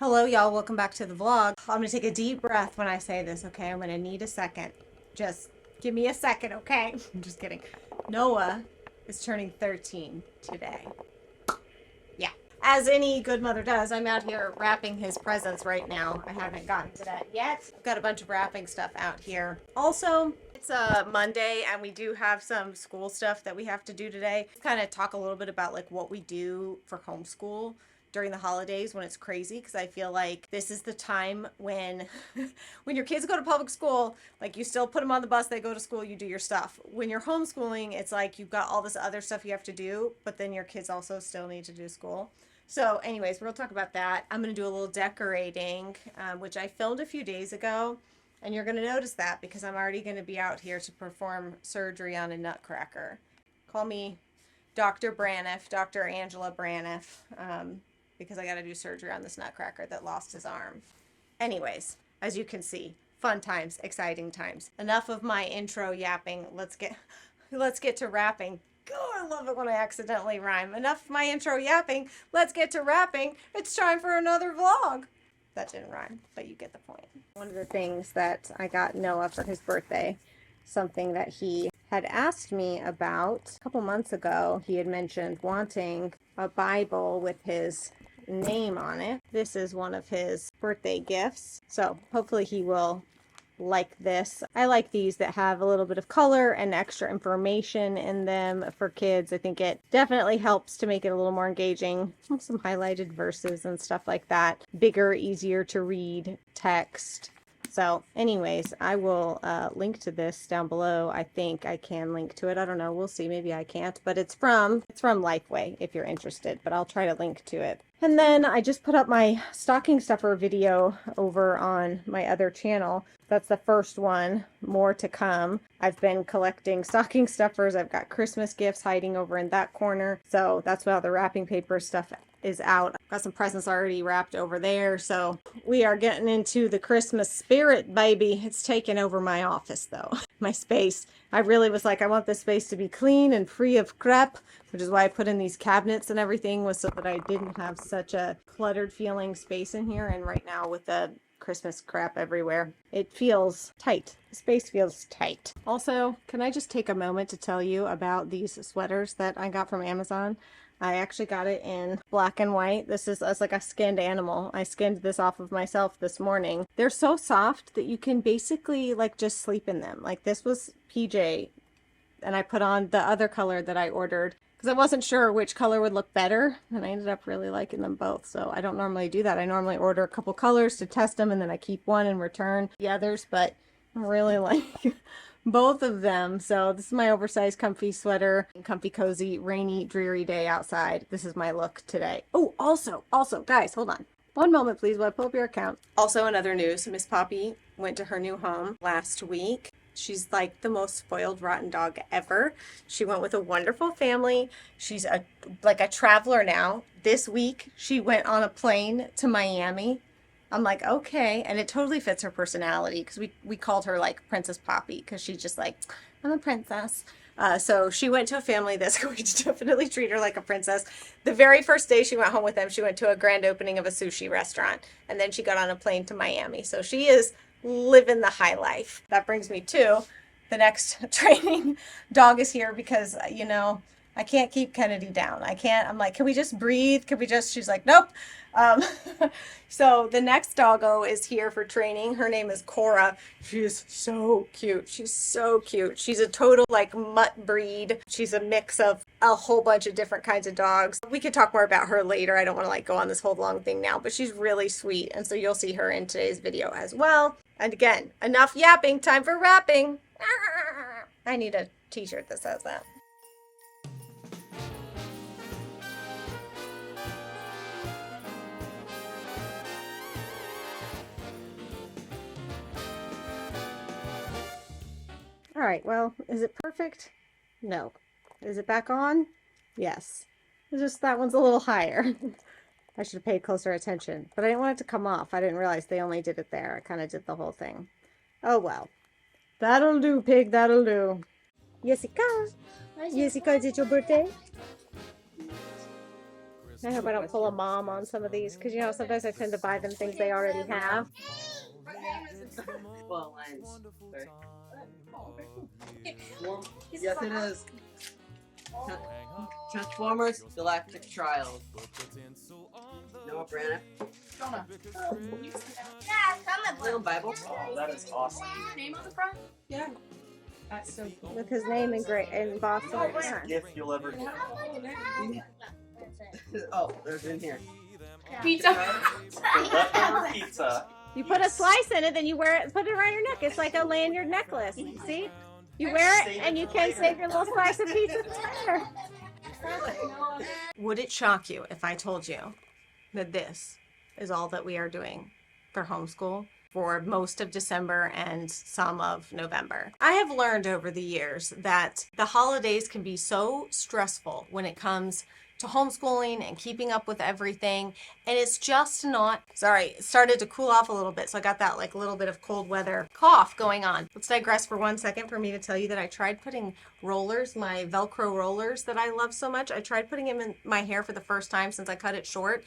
Hello, y'all. Welcome back to the vlog. I'm going to take a deep breath when I say this, okay? I'm going to need a second. Just give me a second, okay? I'm just kidding. Noah is turning 13 today. Yeah. As any good mother does, I'm out here wrapping his presents right now. I haven't gotten to that yet. I've got a bunch of wrapping stuff out here. Also, it's a Monday and we do have some school stuff that we have to do today. Kind of talk a little bit about like what we do for homeschool during the holidays when it's crazy, because I feel like this is the time when when your kids go to public school, like you still put them on the bus, they go to school, you do your stuff. When you're homeschooling, it's like you've got all this other stuff you have to do, but then your kids also still need to do school. So anyways, we're gonna talk about that. I'm gonna do a little decorating, which I filmed a few days ago, and you're gonna notice that because I'm already gonna be out here to perform surgery on a nutcracker. Call me Dr. Braniff, Dr. Angela Braniff, because I got to do surgery on this nutcracker that lost his arm. Anyways, as you can see, fun times, exciting times. Enough of my intro yapping. Let's get to rapping. Oh, I love it when I accidentally rhyme. Enough of my intro yapping. Let's get to rapping. It's time for another vlog. That didn't rhyme, but you get the point. One of the things that I got Noah for his birthday, something that he had asked me about a couple months ago. He had mentioned wanting a Bible with his name on it. This is one of his birthday gifts. So hopefully he will like this. I like these that have a little bit of color and extra information in them for kids. I think it definitely helps to make it a little more engaging. Some highlighted verses and stuff like that. Bigger, easier to read text. So anyways, I will link to this down below. I think I can link to it. I don't know. We'll see. Maybe I can't. But it's from Lifeway if you're interested. But I'll try to link to it. And then I just put up my stocking stuffer video over on my other channel. That's the first one. More to come. I've been collecting stocking stuffers. I've got Christmas gifts hiding over in that corner. So that's why all the wrapping paper stuff is out. I've got some presents already wrapped over there. So we are getting into the Christmas spirit, baby. It's taken over my office though. My space. I really was like, I want this space to be clean and free of crap, which is why I put in these cabinets and everything, was so that I didn't have such a cluttered feeling space in here. And right now with the Christmas crap everywhere, it feels tight. The space feels tight. Also, can I just take a moment to tell you about these sweaters that I got from Amazon? I actually got it in black and white. This is as like a skinned animal. I skinned this off of myself this morning. They're so soft that you can basically like just sleep in them. Like this was PJ, and I put on the other color that I ordered because I wasn't sure which color would look better, and I ended up really liking them both. So I don't normally do that. I normally order a couple colors to test them, and then I keep one and return the others, but I really like both of them. So this is my oversized comfy sweater, comfy cozy rainy dreary day outside. This is my look today. Oh, also guys, hold on one moment please while I pull up your account. Also, in other news, Miss Poppy went to her new home last week. She's like the most spoiled rotten dog ever. She went with a wonderful family. She's like a traveler now. This week she went on a plane to Miami. I'm like, okay. And it totally fits her personality because we called her like Princess Poppy because she's just like, I'm a princess. So she went to a family that's going to definitely treat her like a princess. The very first day she went home with them, she went to a grand opening of a sushi restaurant. And then she got on a plane to Miami. So she is living the high life. That brings me to the next training dog is here because, you know, I can't keep Kennedy down. I can't. I'm like, can we just breathe? Can we just? She's like, nope. Um, so the next doggo is here for training. Her name is Cora. She is so cute. She's so cute. She's a total like mutt breed. She's a mix of a whole bunch of different kinds of dogs. We could talk more about her later. I don't want to like go on this whole long thing now, but she's really sweet. And so you'll see her in today's video as well. And again, enough yapping. Time for rapping. I need a t-shirt that says that. All right, well, is it perfect? No. Is it back on? Yes. It's just that one's a little higher. I should have paid closer attention, but I didn't want it to come off. I didn't realize they only did it there. I kind of did the whole thing. Oh, well. That'll do, pig, that'll do. Jessica! Jessica, is it your birthday? I hope I don't pull a mom on some of these, because you know sometimes I tend to buy them things they already have. Well, mine's sorry. Yes, it is. Transformers Galactic Trials. Noah Branagh. Little Bible. Oh, that is awesome. Name on the front? Yeah. That's so cool. With his name in Boston. Greatest gift you'll ever get. Oh, there's in here. Pizza. Leftover pizza. You put a slice in it, then you wear it, put it around your neck. It's like a lanyard necklace. See? You wear it, and you can save your little slice of pizza later. Would it shock you if I told you that this is all that we are doing for homeschool for most of December and some of November? I have learned over the years that the holidays can be so stressful when it comes to homeschooling and keeping up with everything, and it's just not. Sorry, it started to cool off a little bit, so I got that like little bit of cold weather cough going on. Let's digress for 1 second for me to tell you that I tried putting rollers, my Velcro rollers that I love so much, I tried putting them in my hair for the first time since I cut it short,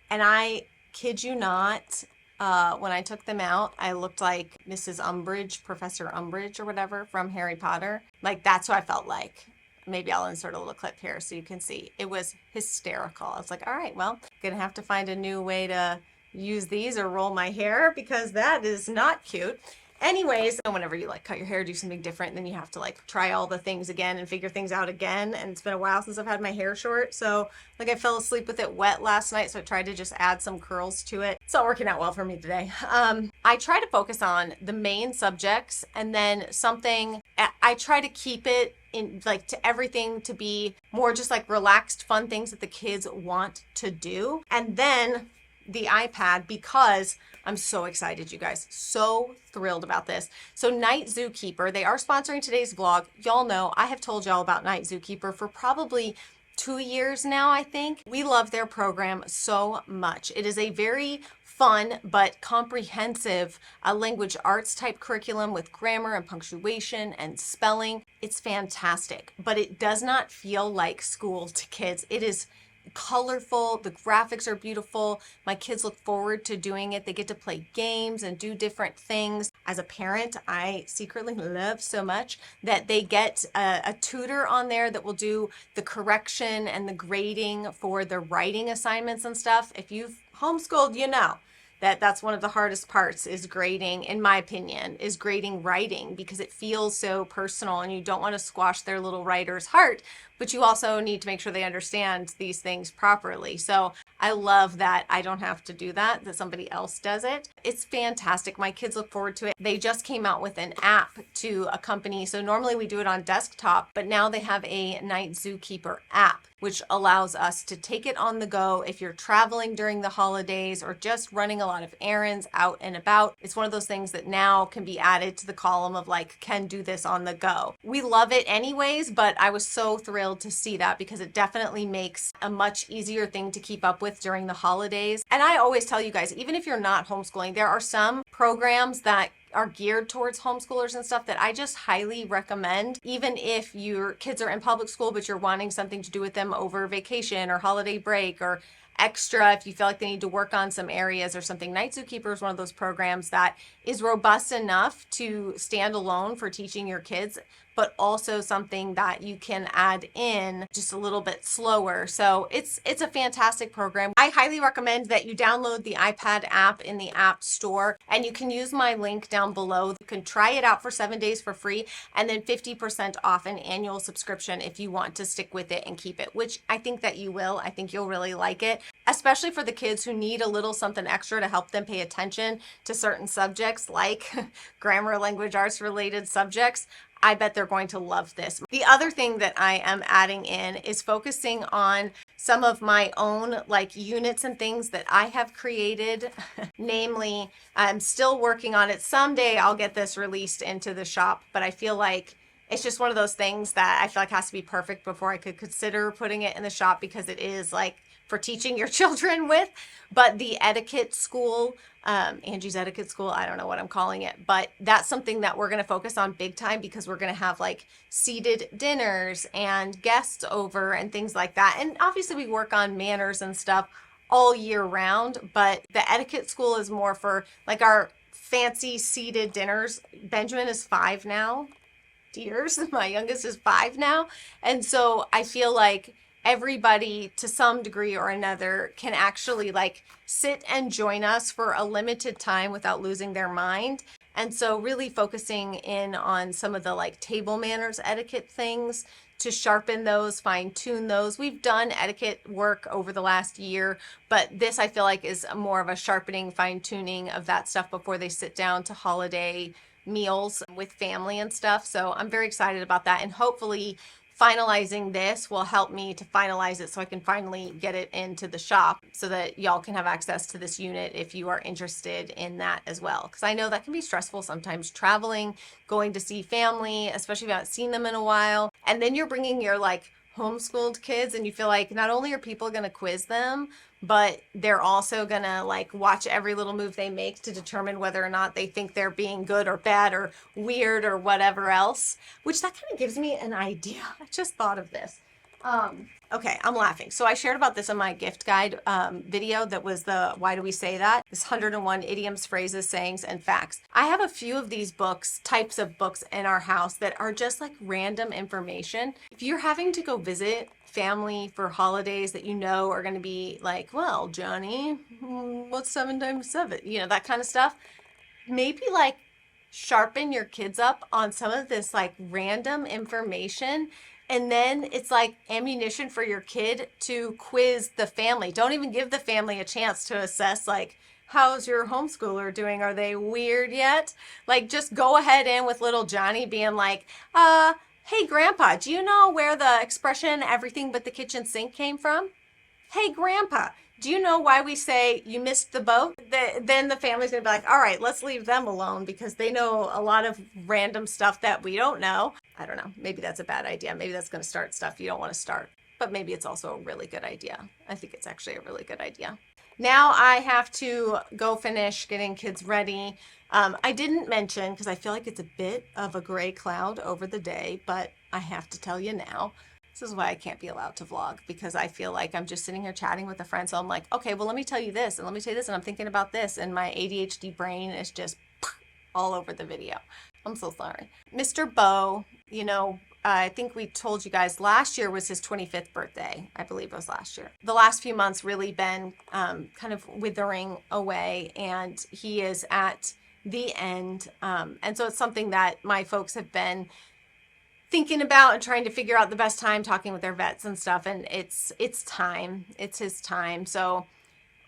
and I kid you not, when I took them out, I looked like Mrs. Umbridge, Professor Umbridge or whatever from Harry Potter. Like, that's what I felt like. Maybe I'll insert a little clip here so you can see. It was hysterical. I was like, all right, well, gonna have to find a new way to use these or roll my hair because that is not cute. Anyways, whenever you like cut your hair, do something different, then you have to like try all the things again and figure things out again. And it's been a while since I've had my hair short. So like I fell asleep with it wet last night. So I tried to just add some curls to it. It's not working out well for me today. I try to focus on the main subjects and then something, I try to keep it in like to everything to be more just like relaxed, fun things that the kids want to do. And then the iPad, because I'm so excited, you guys, so thrilled about this. So Night Zookeeper, they are sponsoring today's vlog. Y'all know I have told y'all about Night Zookeeper for probably 2 years now, I think. We love their program so much. It is a very fun but comprehensive language arts type curriculum with grammar and punctuation and spelling. It's fantastic, but it does not feel like school to kids. It is colorful, the graphics are beautiful. My kids look forward to doing it. They get to play games and do different things. As a parent, I secretly love so much that they get a tutor on there that will do the correction and the grading for the writing assignments and stuff. If you've homeschooled, you know that's one of the hardest parts is grading, in my opinion, is grading writing because it feels so personal and you don't want to squash their little writer's heart, but you also need to make sure they understand these things properly. So I love that I don't have to do that, that somebody else does it. It's fantastic. My kids look forward to it. They just came out with an app to accompany. So normally we do it on desktop, but now they have a Night Zookeeper app, which allows us to take it on the go if you're traveling during the holidays or just running a lot of errands out and about. It's one of those things that now can be added to the column of like, can do this on the go. We love it anyways, but I was so thrilled to see that because it definitely makes a much easier thing to keep up with during the holidays. And I always tell you guys, even if you're not homeschooling, there are some programs that are geared towards homeschoolers and stuff that I just highly recommend, even if your kids are in public school but you're wanting something to do with them over vacation or holiday break or extra if you feel like they need to work on some areas or something. Night Zookeeper is one of those programs that is robust enough to stand alone for teaching your kids, but also something that you can add in just a little bit slower. So it's a fantastic program. I highly recommend that you download the iPad app in the App Store, and you can use my link down below. You can try it out for 7 days for free and then 50% off an annual subscription if you want to stick with it and keep it, which I think that you will. I think you'll really like it, especially for the kids who need a little something extra to help them pay attention to certain subjects like grammar, language arts related subjects. I bet they're going to love this. The other thing that I am adding in is focusing on some of my own like units and things that I have created. Namely, I'm still working on it. Someday I'll get this released into the shop, but I feel like it's just one of those things that I feel like has to be perfect before I could consider putting it in the shop because it is like for teaching your children with. But the etiquette school, Angie's etiquette school, I don't know what I'm calling it, but that's something that we're going to focus on big time because we're going to have like seated dinners and guests over and things like that. And obviously we work on manners and stuff all year round, but the etiquette school is more for like our fancy seated dinners. Benjamin is 5 now. Dears, my youngest is 5 now. And so I feel like everybody to some degree or another can actually like sit and join us for a limited time without losing their mind. And so really focusing in on some of the like table manners etiquette things to sharpen those, fine tune those. We've done etiquette work over the last year, but this I feel like is more of a sharpening, fine tuning of that stuff before they sit down to holiday meals with family and stuff. So I'm very excited about that, and hopefully finalizing this will help me to finalize it so I can finally get it into the shop so that y'all can have access to this unit if you are interested in that as well. Because I know that can be stressful sometimes, traveling, going to see family, especially if you haven't seen them in a while. And then you're bringing your like homeschooled kids and you feel like not only are people going to quiz them, but they're also going to like watch every little move they make to determine whether or not they think they're being good or bad or weird or whatever else, which that kind of gives me an idea. I just thought of this. Okay, I'm laughing. So I shared about this in my gift guide video that was the Why Do We Say That? This 101 idioms, phrases, sayings, and facts. I have a few of these books, types of books in our house that are just like random information. If you're having to go visit family for holidays that you know are going to be like, well, Johnny, what's 7 times 7? You know, that kind of stuff. Maybe like sharpen your kids up on some of this like random information. And then it's like ammunition for your kid to quiz the family. Don't even give the family a chance to assess like, how's your homeschooler doing? Are they weird yet? Like just go ahead in with little Johnny being like, hey, Grandpa, do you know where the expression everything but the kitchen sink came from? Hey, Grandpa, do you know why we say you missed the boat? Then the family's going to be like, all right, let's leave them alone because they know a lot of random stuff that we don't know. I don't know. Maybe that's a bad idea. Maybe that's going to start stuff you don't want to start. But maybe it's also a really good idea. I think it's actually a really good idea. Now I have to go finish getting kids ready. I didn't mention, because I feel like it's a bit of a gray cloud over the day, but I have to tell you now. This is why I can't be allowed to vlog, because I feel like I'm just sitting here chatting with a friend. So I'm like, okay, well, let me tell you this, and let me tell you this, and I'm thinking about this, and my ADHD brain is just all over the video. I'm so sorry. Mr. Bo, you know, I think we told you guys last year was his 25th birthday. I believe it was last year. The last few months really been kind of withering away, and he is at the end. And so it's something that my folks have been thinking about and trying to figure out the best time, talking with their vets and stuff. And it's time. It's his time. So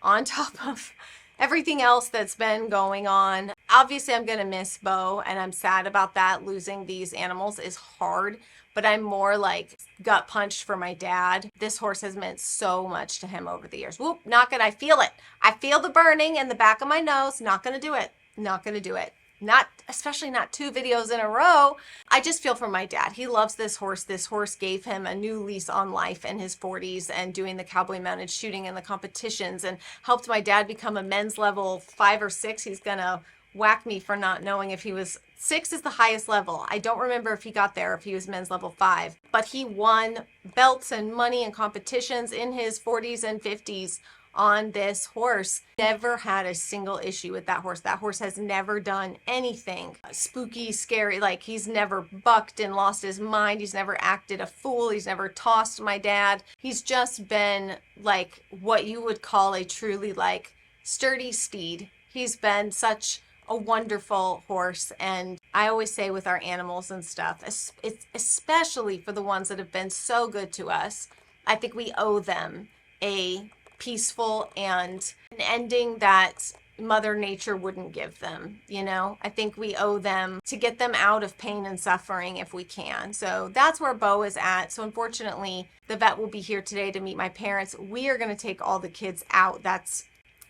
on top of everything else that's been going on, obviously I'm going to miss Bo, and I'm sad about that. Losing these animals is hard, but I'm more like gut punched for my dad. This horse has meant so much to him over the years. Whoop, not good. I feel it. I feel the burning in the back of my nose. Not going to do it. Not going to do it. Not, especially not 2 videos in a row. I just feel for my dad. He loves this horse. This horse gave him a new lease on life in his 40s and doing the cowboy mounted shooting and the competitions, and helped my dad become a men's level 5 or 6. He's going to whack me for not knowing if he was 6 is the highest level. I don't remember if he got there, if he was men's level 5, but he won belts and money and competitions in his 40s and 50s on this horse. Never had a single issue with that horse. That horse has never done anything spooky, scary. Like, he's never bucked and lost his mind. He's never acted a fool. He's never tossed my dad. He's just been like what you would call a truly like sturdy steed. He's been such a wonderful horse. And I always say with our animals and stuff, it's especially for the ones that have been so good to us, I think we owe them a peaceful and an ending that Mother Nature wouldn't give them. You know, I think we owe them to get them out of pain and suffering if we can. So that's where Bo is at. So unfortunately, the vet will be here today to meet my parents. We are going to take all the kids out. That's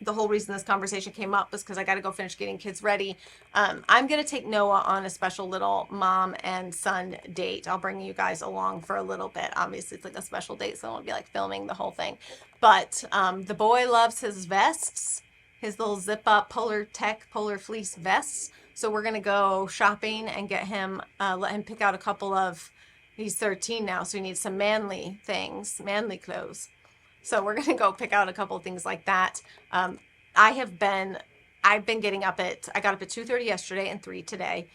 the whole reason this conversation came up was because I got to go finish getting kids ready. I'm going to take Noah on a special little mom and son date. I'll bring you guys along for a little bit. Obviously, it's like a special date, so I won't be like filming the whole thing. But the boy loves his vests, his little zip up polar fleece vests. So we're going to go shopping and get him, let him pick out a couple of, he's 13 now, so he needs some manly things, manly clothes. So we're going to go pick out a couple of things like that. I've been getting up I got up at 2:30 yesterday and 3 today.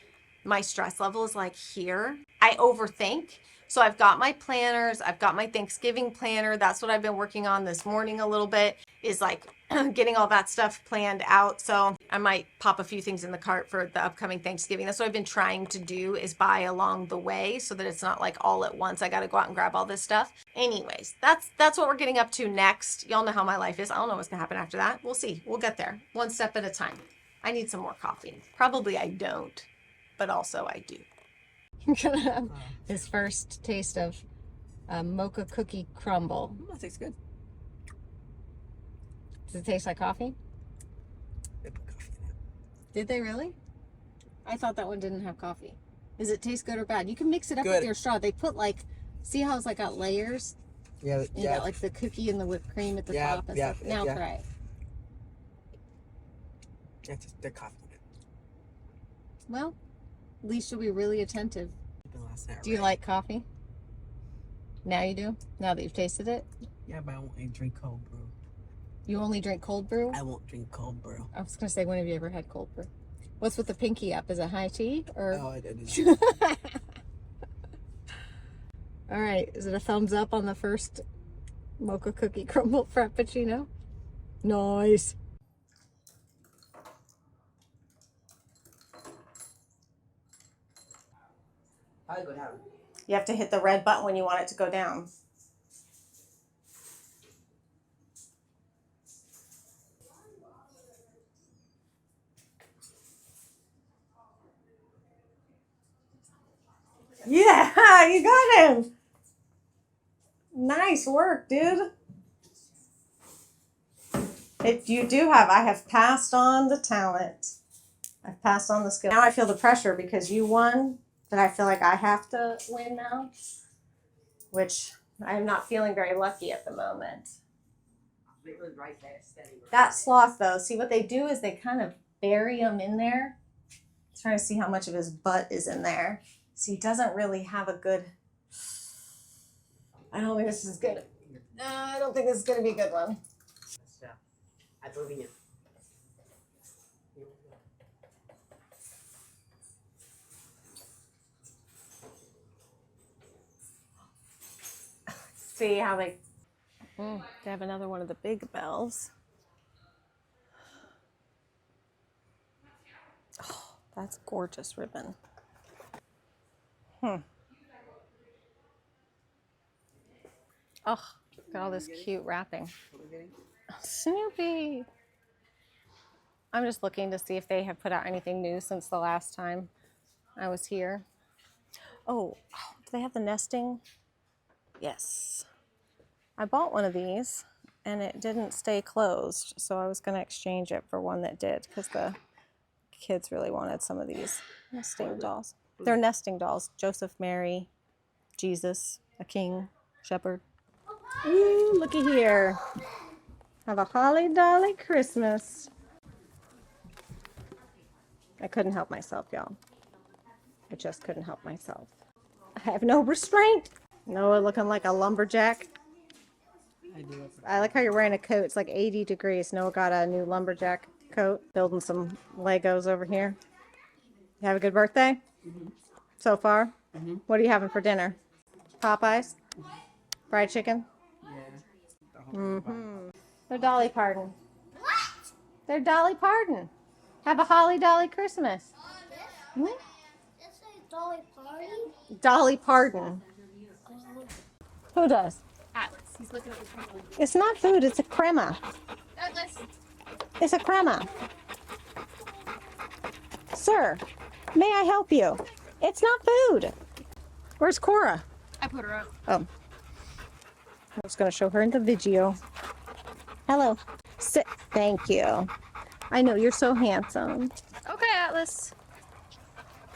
My stress level is like here. I overthink. So I've got my planners. I've got my Thanksgiving planner. That's what I've been working on this morning a little bit, is like getting all that stuff planned out. So I might pop a few things in the cart for the upcoming Thanksgiving. That's what I've been trying to do, is buy along the way so that it's not like all at once. I got to go out and grab all this stuff. Anyways, that's what we're getting up to next. Y'all know how my life is. I don't know what's going to happen after that. We'll see. We'll get there one step at a time. I need some more coffee. Probably I don't, but also I do. I'm gonna have his first taste of mocha cookie crumble. That tastes good. Does it taste like coffee? They put coffee in it. Did they really? I thought that one didn't have coffee. Does it taste good or bad? You can mix it up Good. with your straw. They put like, see how it's like got layers? Yeah, You got like the cookie and the whipped cream at the Yeah, top and yeah, stuff. Now yeah. try it. Yeah, just the coffee in it. Well, at least you'll be really attentive. The last night, Do you right? like coffee? Now you do? Now that you've tasted it? Yeah, but I won't drink cold brew. You only drink cold brew? I won't drink cold brew. I was gonna say, when have you ever had cold brew? What's with the pinky up? Is it high tea or? Oh, I didn't. All right, is it a thumbs up on the first mocha cookie crumble frappuccino? Nice. I'll go down. You have to hit the red button when you want it to go down. Yeah, you got him. Nice work, dude. I have passed on the talent. I've passed on the skill. Now I feel the pressure because you won, but I feel like I have to win now, which I'm not feeling very lucky at the moment. It was right there, steady. That sloth, though, see what they do is they kind of bury him in there. Trying to see how much of his butt is in there. So he doesn't really have a good. I don't think this is good. No, I don't think this is going to be a good one. Yeah, I believe in you. See how they have another one of the big bells. Oh, that's gorgeous ribbon. Oh, got all this cute wrapping. Snoopy. I'm just looking to see if they have put out anything new since the last time I was here. Oh, do they have the nesting? Yes. I bought one of these and it didn't stay closed, so I was going to exchange it for one that did because the kids really wanted some of these nesting dolls. They're nesting dolls. Joseph, Mary, Jesus, a king, shepherd. Ooh, looky here. Have a holly dolly Christmas. I couldn't help myself, y'all. I just couldn't help myself. I have no restraint. Noah looking like a lumberjack. I like how you're wearing a coat. It's like 80 degrees. Noah got a new lumberjack coat. Building some Legos over here. You have a good birthday? So far? What are you having for dinner? Popeyes? Fried chicken? Yeah. They're Dolly Parton. What? They're Dolly Parton. Have a holly dolly Christmas. Hmm? That's a Dolly Party? Dolly Parton. Who does? Atlas. He's looking at the camera. It's not food, it's a crema. Atlas. It's a crema. Sir, may I help you? It's not food. Where's Cora? I put her up. Oh. I was going to show her in the video. Hello. Sit. Thank you. I know, you're so handsome. Okay, Atlas.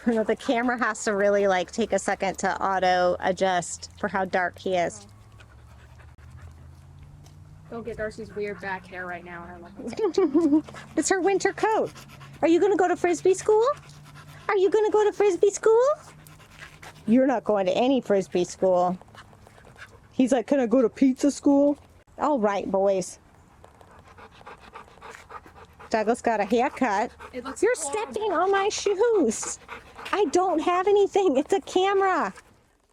The camera has to really like take a second to auto adjust for how dark he is. Don't get Darcy's weird back hair right now. And It's her winter coat. Are you gonna go to Frisbee school? Are you gonna go to Frisbee school? You're not going to any Frisbee school. He's like, can I go to pizza school? All right, boys. Douglas got a haircut. it looks You're horrible. stepping on my shoes. I don't have anything. It's a camera.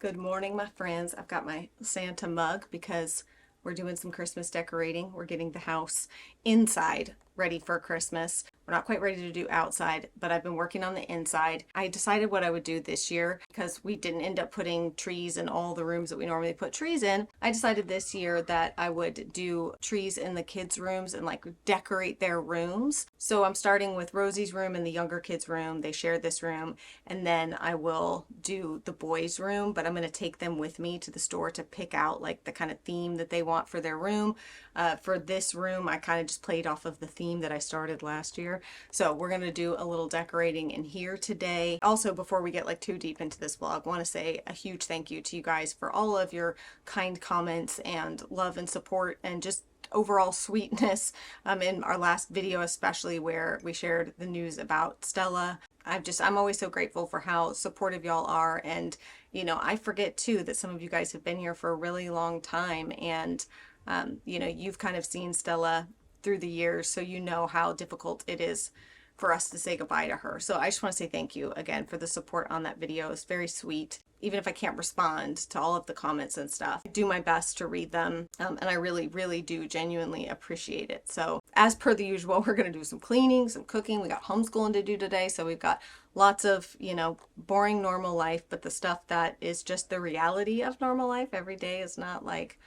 Good morning, my friends. I've got my Santa mug because we're doing some Christmas decorating. We're getting the house inside ready for Christmas. We're not quite ready to do outside, but I've been working on the inside. I decided what I would do this year because we didn't end up putting trees in all the rooms that we normally put trees in. I decided this year that I would do trees in the kids' rooms and like decorate their rooms. So I'm starting with Rosie's room and the younger kids' room. They share this room, and then I will do the boys' room, but I'm going to take them with me to the store to pick out like the kind of theme that they want for their room. For this room, I kind of just played off of the theme that I started last year. So we're going to do a little decorating in here today. Also, before we get like too deep into this vlog, I want to say a huge thank you to you guys for all of your kind comments and love and support and just overall sweetness in our last video, especially where we shared the news about Stella. I'm always so grateful for how supportive y'all are. And, you know, I forget too that some of you guys have been here for a really long time, and you know, you've kind of seen Stella through the years, so you know how difficult it is for us to say goodbye to her. So I just want to say thank you again for the support on that video. It's very sweet. Even if I can't respond to all of the comments and stuff, I do my best to read them, and I really, really do genuinely appreciate it. So as per the usual, we're going to do some cleaning, some cooking. We got homeschooling to do today, so we've got lots of, you know, boring normal life, but the stuff that is just the reality of normal life every day is not like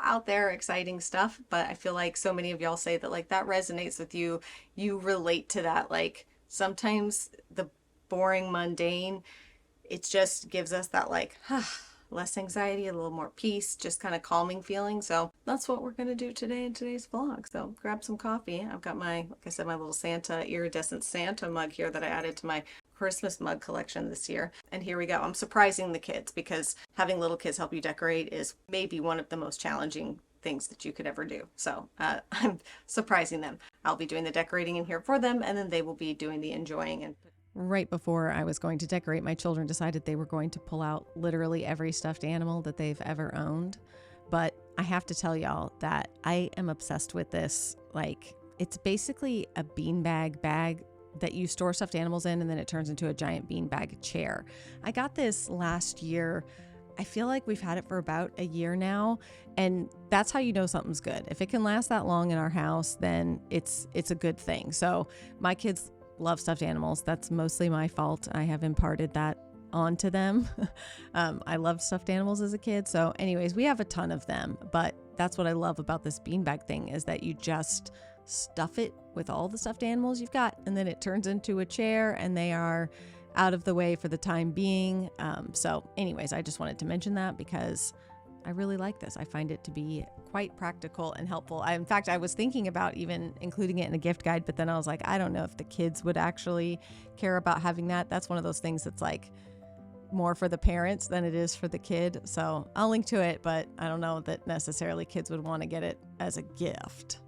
out there exciting stuff. But I feel like so many of y'all say that like that resonates with you. You relate to that. Like sometimes the boring, mundane, it just gives us that like less anxiety, a little more peace, just kind of calming feeling. So that's what we're going to do today in today's vlog. So grab some coffee. I've got my, like I said, my little Santa, iridescent Santa mug here that I added to my Christmas mug collection this year. And here we go. I'm surprising the kids because having little kids help you decorate is maybe one of the most challenging things that you could ever do. So I'm surprising them. I'll be doing the decorating in here for them, and then they will be doing the enjoying. And right before I was going to decorate, my children decided they were going to pull out literally every stuffed animal that they've ever owned. But I have to tell y'all that I am obsessed with this. Like, it's basically a beanbag bag that you store stuffed animals in, and then it turns into a giant beanbag chair. I got this last year. I feel like we've had it for about a year now, and that's how you know something's good. If it can last that long in our house, then it's a good thing. So my kids love stuffed animals. That's mostly my fault. I have imparted that onto them. I loved stuffed animals as a kid. So anyways, we have a ton of them, but that's what I love about this beanbag thing is that you just stuff it with all the stuffed animals you've got, and then it turns into a chair, and they are out of the way for the time being. So anyways, I just wanted to mention that because I really like this. I find it to be quite practical and helpful. In fact, I was thinking about even including it in a gift guide, but then I was like, I don't know if the kids would actually care about having that. That's one of those things that's like more for the parents than it is for the kid. So I'll link to it, but I don't know that necessarily kids would want to get it as a gift.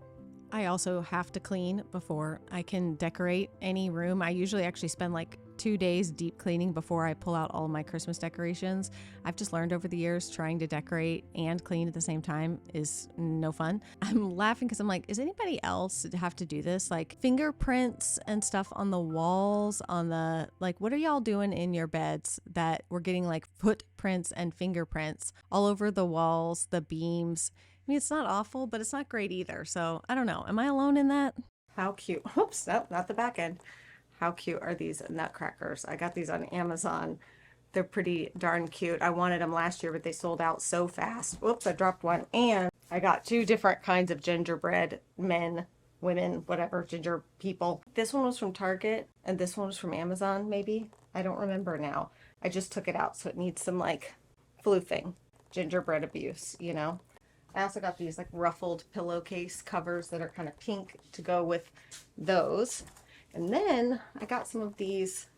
I also have to clean before I can decorate any room. I usually actually spend like 2 days deep cleaning before I pull out all of my Christmas decorations. I've just learned over the years trying to decorate and clean at the same time is no fun. I'm laughing because I'm like, is anybody else have to do this? Like fingerprints and stuff on the walls, on the, like, what are y'all doing in your beds that we're getting like footprints and fingerprints all over the walls, the beams? I mean, it's not awful, but it's not great either. So I don't know. Am I alone in that? how cute. Oops, nope, not the back end. How cute are these nutcrackers? I got these on Amazon. They're pretty darn cute. I wanted them last year, but they sold out so fast. Whoops, I dropped one. And I got 2 different kinds of gingerbread men, women, whatever, ginger people. This one was from Target, and this one was from Amazon, maybe. I don't remember now. I just took it out, so it needs some, like, floofing. Gingerbread abuse, you know? I also got these like ruffled pillowcase covers that are kind of pink to go with those. And then I got some of these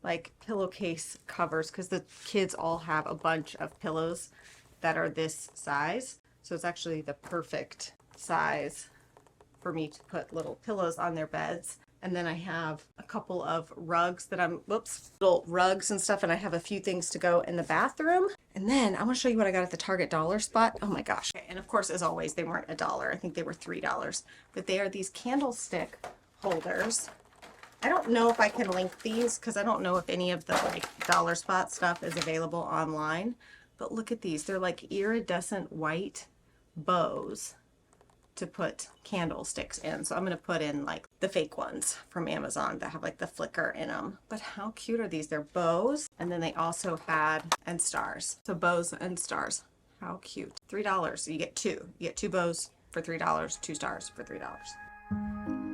like pillowcase covers because the kids all have a bunch of pillows that are this size. So it's actually the perfect size for me to put little pillows on their beds. And then I have a couple of rugs that little rugs and stuff. And I have a few things to go in the bathroom. And then I want to show you what I got at the Target dollar spot. Oh my gosh. And of course, as always, they weren't $1. I think they were $3. But they are these candlestick holders. I don't know if I can link these because I don't know if any of the like dollar spot stuff is available online. But look at these. They're like iridescent white bows to put candlesticks in. So I'm going to put in like the fake ones from Amazon that have like the flicker in them. But how cute are these? They're bows. And then they also had and stars. So bows and stars. How cute. $3. So you get two. You get 2 bows for $3, 2 stars for $3.